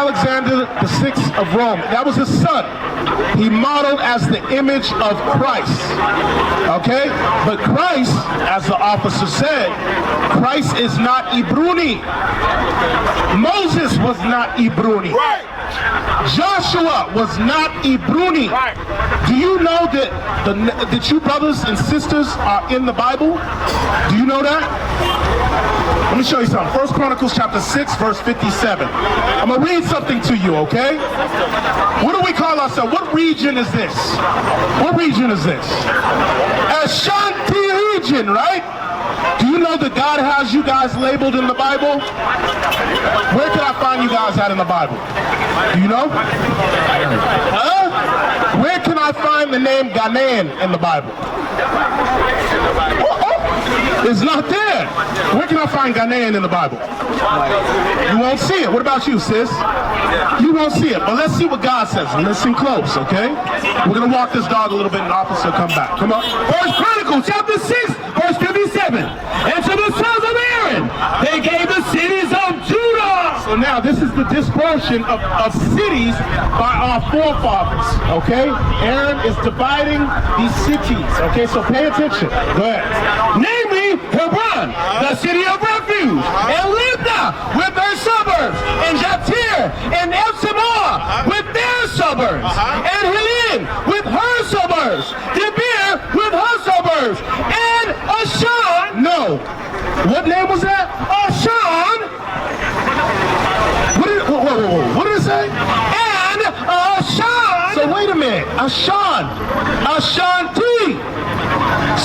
Alexander VI of Rome. That was his son. He modeled as the image of Christ. Okay? But Christ, as the officer said, Christ is not Ibruni. Moses was not Ibruni. Right. Joshua was not Ibruni. Right. Do you know that you brothers and sisters are in the Bible? Do you know that? Let me show you something. 1 Chronicles chapter 6, verse 57. I'm going to read something to you, okay? What do we call ourselves? What region is this? What region is this? Ashanti region, right? Do you know that God has you guys labeled in the Bible? Where can I find you guys at in the Bible? Do you know? Where can I find the name Ghanaian in the Bible? It's not there. Where can I find Ghanaian in the Bible? You won't see it. What about you, sis? You won't see it. But let's see what God says. Listen close, okay? We're going to walk this dog a little bit and officer come back. Come on. 1 Chronicles chapter 6, verse 57. And to the sons of Aaron, they gave the cities of Judah. So now this is the dispersion of cities by our forefathers, okay? Aaron is dividing these cities, okay? So pay attention. Go ahead. Namely, Hebron, the city of refuge, and Libnah with their suburbs, and Jatir and Epsimah with their suburbs, and Helin with her suburbs, Debir with her suburbs, and Ashan. No. What name was that? Ashan. What did it say? And Ashan. So wait a minute. Ashan. Ashanti.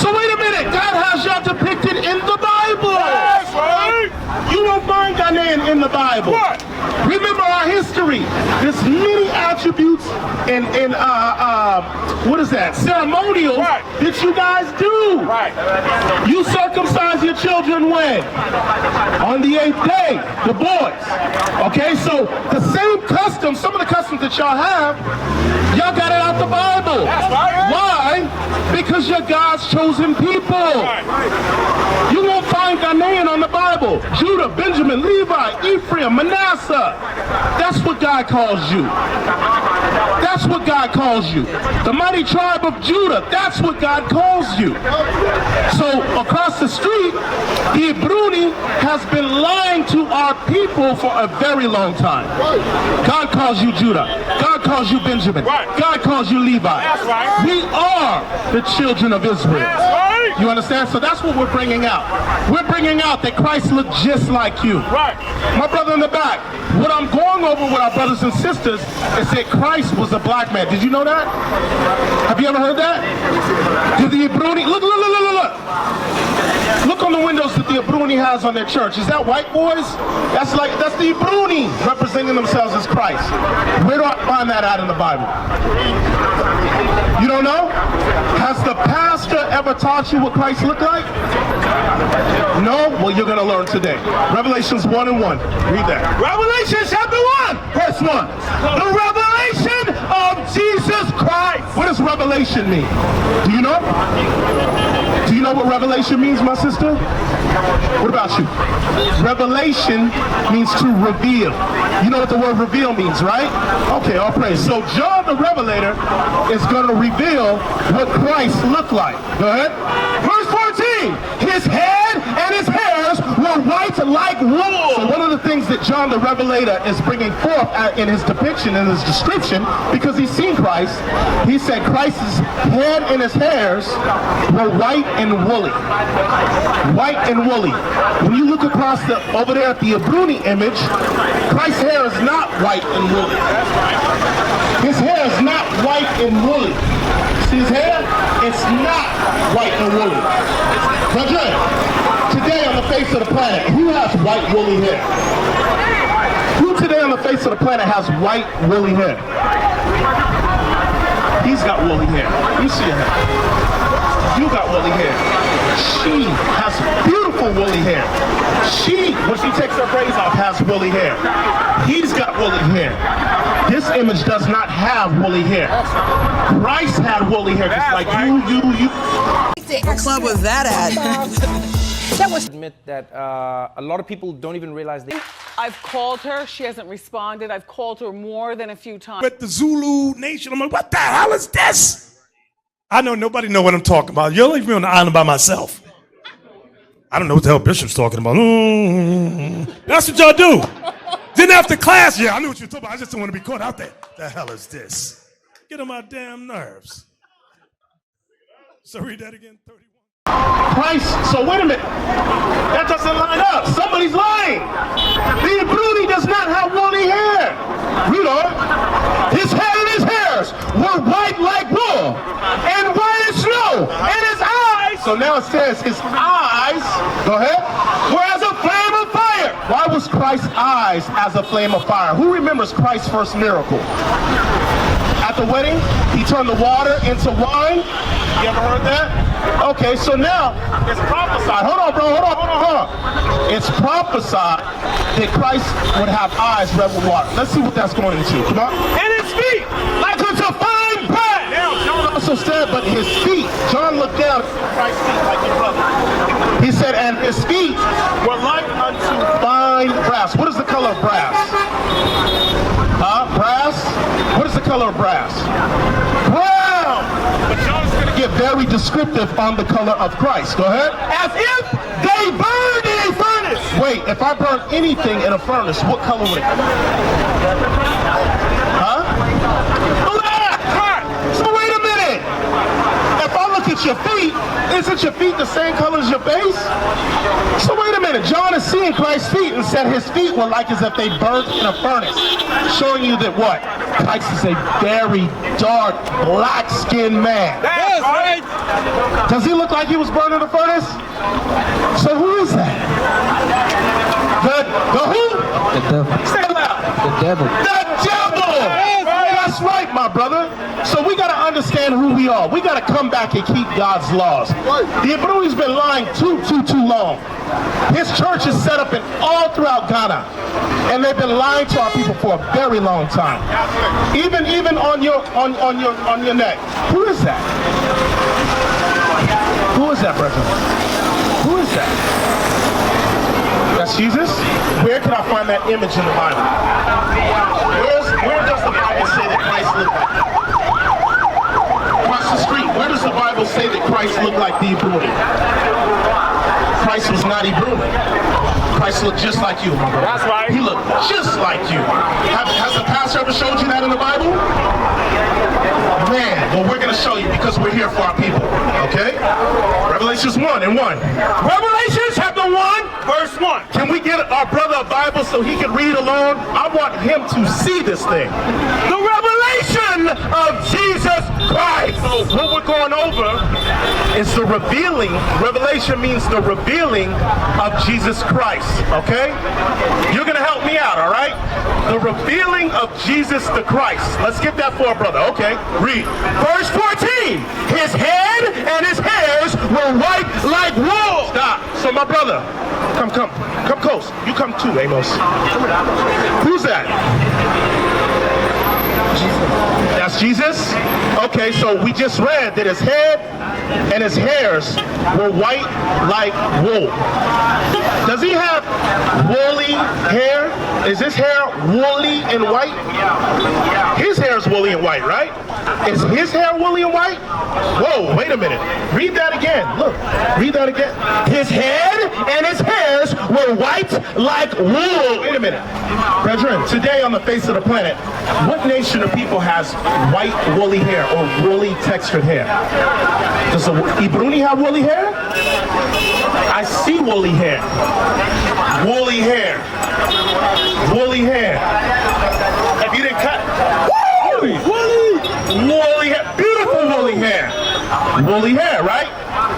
So wait a minute. God has y'all depicted in the Bible. That's right. You won't find Ghanaian in the Bible. What? Remember our history. There's many attributes and what is that? Ceremonials Right. that you guys do. Right. You circumcise your children when? On the 8th day, the boys. Okay, so the same customs, some of the customs that y'all have, y'all got it out the Bible. That's right. Why? Because you're God's chosen people. Right. You won't find Ghanaian on the Bible. Judah, Benjamin, Levi, Ephraim, Manasseh. That's what God calls you. That's what God calls you. The mighty tribe of Judah. That's what God calls you. So across the street, the Ibruni has been lying to our people for a very long time. God calls you Judah. God calls you Benjamin. Right. God calls you Levi. That's right. We are the children of Israel. That's right. You understand? So that's what we're bringing out. We're bringing out that Christ looked just like you. Right. My brother in the back, what I'm going over with our brothers and sisters is that Christ was a black man. Did you know that? Have you ever heard that? Did the Ibruni, look. Look on the windows that the Ibruni has on their church. Is that white boys? That's the Ibruni representing themselves as Christ. Where do I find that out in the Bible? You don't know? Has the pastor ever taught you what Christ looked like? No? Well, you're going to learn today. Revelations 1 and 1. Read that. Revelation chapter 1, verse 1. The revelation of Jesus Christ. What does revelation mean? Do you know? Do you know what revelation means, my sister? What about you? Revelation means to reveal. You know what the word reveal means, right? Okay, all praise. So John the Revelator is going to reveal what Christ looked like. Go ahead. Verse 14. His head and his hairs were white like wool. So one of the things that John the Revelator is bringing forth in his depiction, in his description, because he's seen Christ, he said Christ's head and his hairs were white and woolly. White and woolly. When you look across over there at the Ibruni image, Christ's hair is not white and woolly. His hair is not white and woolly. See his hair? It's not white and woolly. Brethren, today on the face of the planet, who has white woolly hair? Who today on the face of the planet has white woolly hair? He's got woolly hair. You see her. You got woolly hair. She has beautiful woolly hair. She, when she takes her braids off, has woolly hair. He's got woolly hair. This image does not have woolly hair. Christ had woolly hair, just like you. What club was that at? Admit that a lot of people don't even realize they I've called her. She hasn't responded. I've called her more than a few times. With the Zulu nation, I'm like, what the hell is this? I know nobody know what I'm talking about. You'll leave me on the island by myself. I don't know what the hell Bishop's talking about. That's what y'all do. Then after class, yeah, I knew what you were talking about. I just don't want to be caught out there. The hell is this? Get on my damn nerves. So read that again, 31. Christ, so wait a minute. That doesn't line up. Somebody's lying. The Bruni does not have woolly hair. Read on. His hair and his hairs were white like wool and white as snow. And his eyes, so now it says his eyes, go ahead, were as a flame of fire. Why was Christ's eyes as a flame of fire? Who remembers Christ's first miracle? At the wedding, he turned the water into wine. You ever heard that? Okay, so now it's prophesied. Hold on, bro. Hold on. It's prophesied that Christ would have eyes red with water. Let's see what that's going into. Come on. And his feet like unto fine brass. Now, John also said, but his feet. John looked down at Christ's feet like your brother. He said, and his feet were like unto fine brass. What is the color of brass? Brass? What is the color of brass? Brown! But John's going to get very descriptive on the color of Christ. Go ahead. As if they burned in a furnace. Wait, if I burn anything in a furnace, what color would it be? Huh? Black! So wait a minute. If I look at your feet, isn't your feet the same color as your face? So wait a minute. John is seeing Christ's feet and said his feet were like as if they burnt in a furnace. Showing you that what? Christ is a very dark, black-skinned man. That's right. Does he look like he was burned in a furnace? So who is that? The who? The devil. Say it loud. The devil. The devil! That's right, my brother. So we got to understand who we are. We got to come back and keep God's laws. The Ibruni's been lying too long. His church is set up in all throughout Ghana. And they've been lying to our people for a very long time. Even on your neck. Who is that? Who is that, brethren? Who is that? That's Jesus? Where can I find that image in the Bible? Where does the Bible say that Christ looked like? Across the street, where does the Bible say that Christ looked like the Ibruni? Christ was not Ibruni. Christ looked just like you, my brother. That's right. He looked just like you. Has the pastor ever showed you that in the Bible? Man, well, we're going to show you because we're here for our people, okay? Revelations 1 and 1. Revelation chapter 1, verse 1. Can we get our brother a Bible so he can read along? I want him to see this thing. The revelation of Jesus Christ. So what we're going over is the revealing. Revelation means the revealing of Jesus Christ, okay? You're going to help me out, all right? The revealing of Jesus the Christ. Let's get that for our brother, okay? Read. Verse 14. His head and his hairs were white like wool. Stop. So my brother, come close. You come too, Amos. Who's that? That's Jesus? Okay, so we just read that his head and his hairs were white like wool. Does he have woolly hair? Is his hair woolly and white? His hair is woolly and white, right? Is his hair woolly and white? Whoa, wait a minute. Read that again. Look, read that again. His head and his hairs were white like wool. Wait a minute. Brethren, today on the face of the planet, what nation of people has white woolly hair or woolly textured hair? Does the Ibruni have woolly hair? I see woolly hair. Woolly hair. Woolly hair. If you didn't cut, woolly hair. Beautiful woolly hair. Woolly hair, right?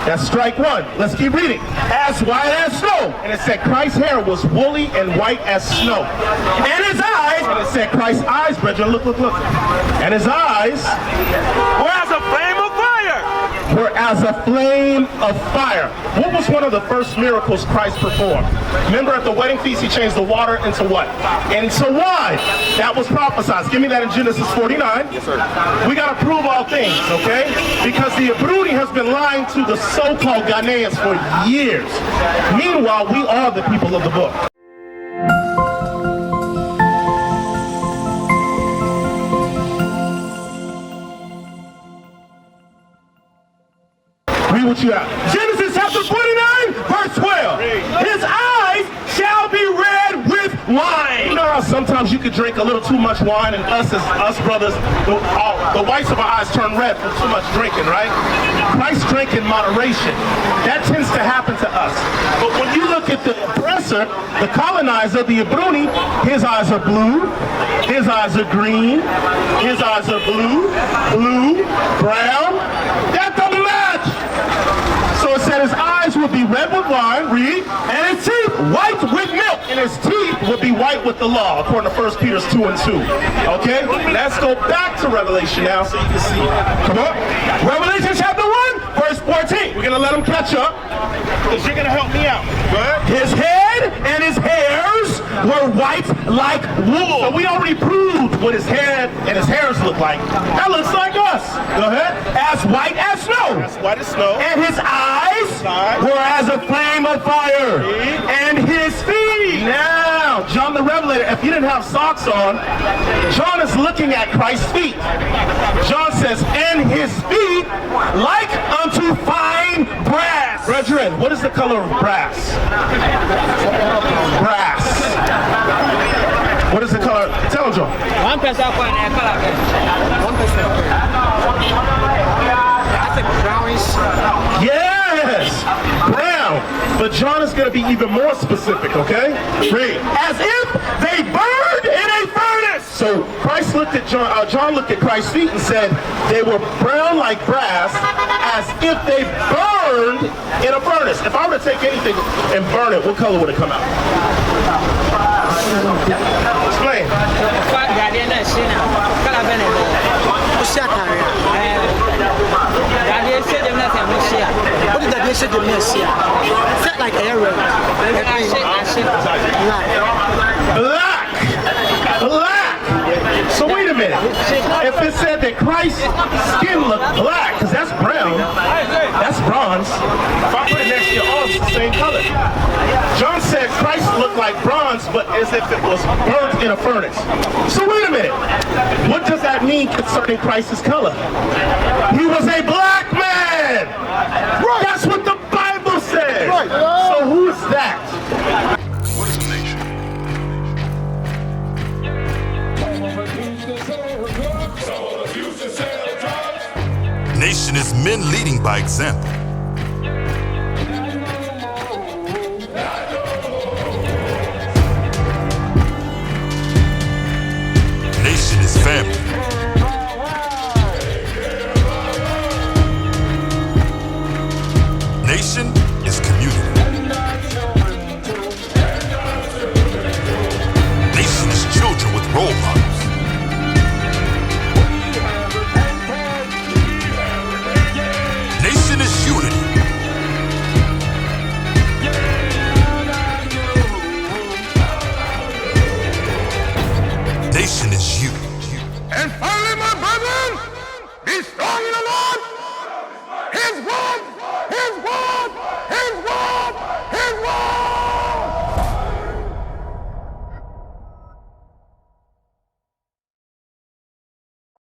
That's strike one. Let's keep reading. As white as snow. And it said Christ's hair was woolly and white as snow. And his eyes, and it said Christ's eyes, brethren, look. And his eyes were as a flame of fire. Were as a flame of fire. What was one of the first miracles Christ performed? Remember at the wedding feast, he changed the water into what? Into wine. That was prophesied. Give me that in Genesis 49. Yes, sir. We got to prove all things, okay? Because the Ibruni has been lying to the so-called Ghanaians for years. Meanwhile, we are the people of the book. what you have. Genesis chapter 49, verse 12. His eyes shall be red with wine. You know how sometimes you could drink a little too much wine, and us brothers, the whites of our eyes turn red from too much drinking, right? Christ drank in moderation. That tends to happen to us. But when you look at the oppressor, the colonizer, the Ibruni, his eyes are blue, his eyes are green, his eyes are blue, brown. That doesn't match. So it said his eyes would be red with wine, read, And his teeth white with milk. and his teeth would be white with the law, according to 1 Peter 2:2. Okay? Let's go back to Revelation now so you can see. Come on. Revelation chapter 1, verse 14. We're going to let him catch up, because you're going to help me out. Go ahead. His head and his hairs were white like wool. So we already proved what his head and his hairs look like. That looks like us. Go ahead. As white as snow. That's white as snow. And his eyes were as a flame of fire. And his feet. Now, John the Revelator, if you didn't have socks on, John is looking at Christ's feet. John says, and his feet Like unto fine brass. brethren, what is the color of brass? Brass. What is the color? Tell him, John. 1% coin and color. 1%. That's a brownish. Yes, brown. But John is going to be even more specific, okay? Read. As if they burned in a furnace. So Christ looked at John looked at Christ's feet and said they were brown like brass, as if they burned in a furnace. If I were to take anything and burn it, what color would it come out? Explain. What did that say to me? Set like a arrow. Black. So wait a minute. If it said that Christ's skin looked black, because that's brown, that's bronze. If I put it next to your arms, it's the same color. John said Christ looked like bronze, but as if it was burnt in a furnace. So wait a minute. What does that mean concerning Christ's color? He was a black man. Right. That's what the Bible says. Right. So who is that? What is a nation? Nation is men leading by example. Nation is family.